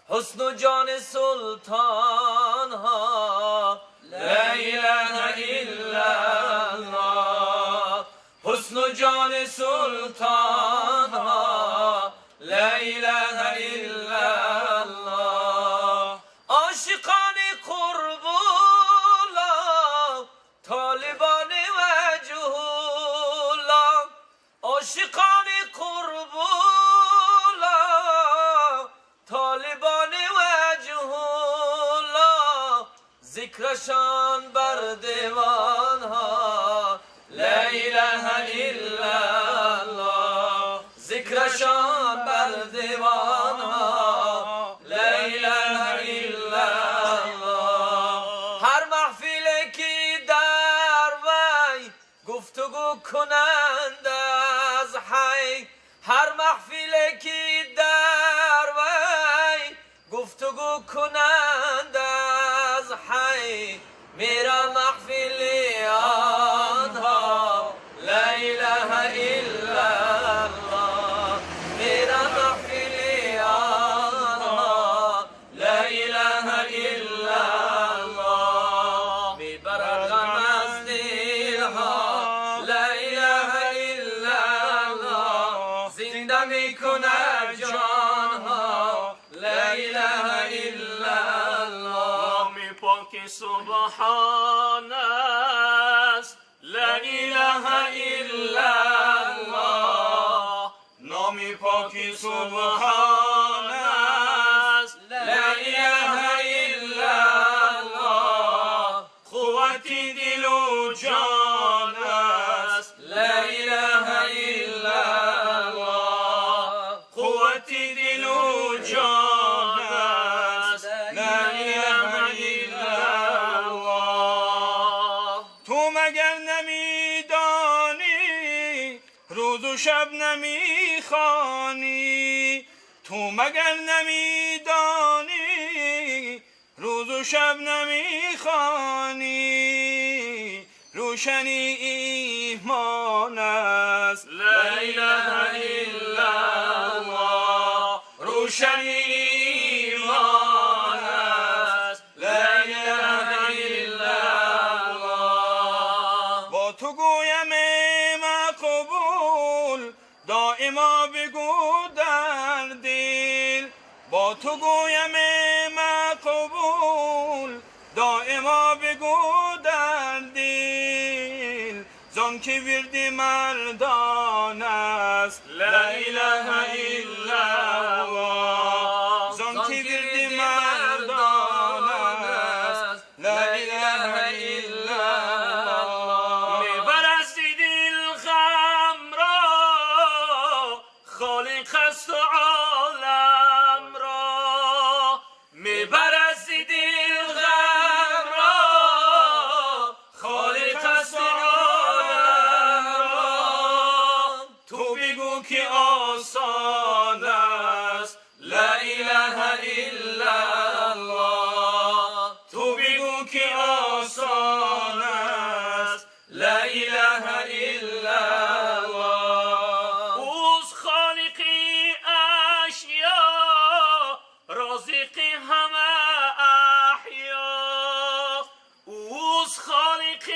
حسن و جان سلطان ها لا اله الا الله، حسن و جان سلطان ها لا اله الا الله. عاشقان قربولا طالبان وجه الله، عاشقان قربولا طالبان وجه الله، ذکرشان بر دیوان ها لا اله الا الله، ذکرشان بر دیوان ها لا اله الا الله. هر محفلی که در وی گفتگو کنند از حی، هر محفلی که در وی گفتگو کنند از حی، میرا محفل آنها لا اله الا الله، میرا محفل آنها لا اله الا الله. میبرد غم از دلها لا اله الا الله، زنده میکند جانها لا اله الا الله. نام پاک سبحان است لا اله الا الله، نام پاک سبحان است لا اله الا الله، قوتی دل و جان است لا اله الا الله، قوتی دل و جان است لا اله الا الله. تو مگر نمیدانی روز و شب نمیخوانی، تو مگر نمیدانی روز و شب نمیخوانی، روشنی ایمان است لا اله الا الله، روشنی ایمان است لا اله الا الله. با تو گویم مقبول دائما بگو در دل، با تو گویم مقبول دائما بگو در دل، زان که ورد مردان است لا اله الا الله، زان که ورد مردان است لا اله الا الله. میبر از دل غم را خالق است و عالم را، میبر از دل غم را خالق است و عالم را، تو بگو که آسان است لا اله الا الله، تو بگو که آسان است لا اله الا الله. اوست خالق اشیا رازق همه احیا، اوست خالق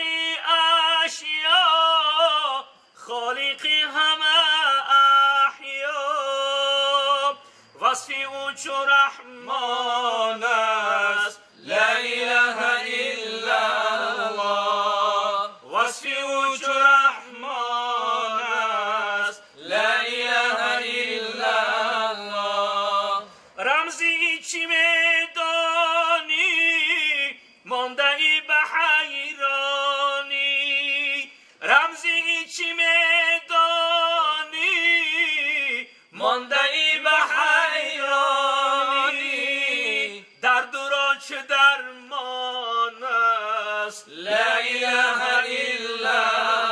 اشیا خالق همه احیا، وصف او چو رحمان است لا اله الا الله، وصف او چو رحمان است لا اله الا الله. رمزی چی میدانی مانده ای به حیرانی، رمزی چی میدانی مانده ای به حیرانی، درد را چه درمان است لا اله الا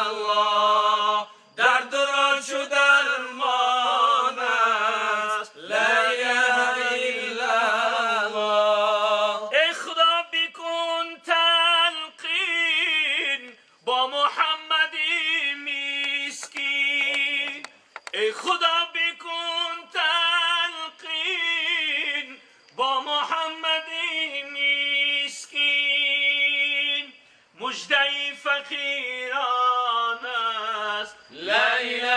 الله، درد را چه درمان است لا اله الا الله. ای خدا بکن تلقین با محمد مسکین، ای خدا بکن تلقین با مژده فقیران است. لا إله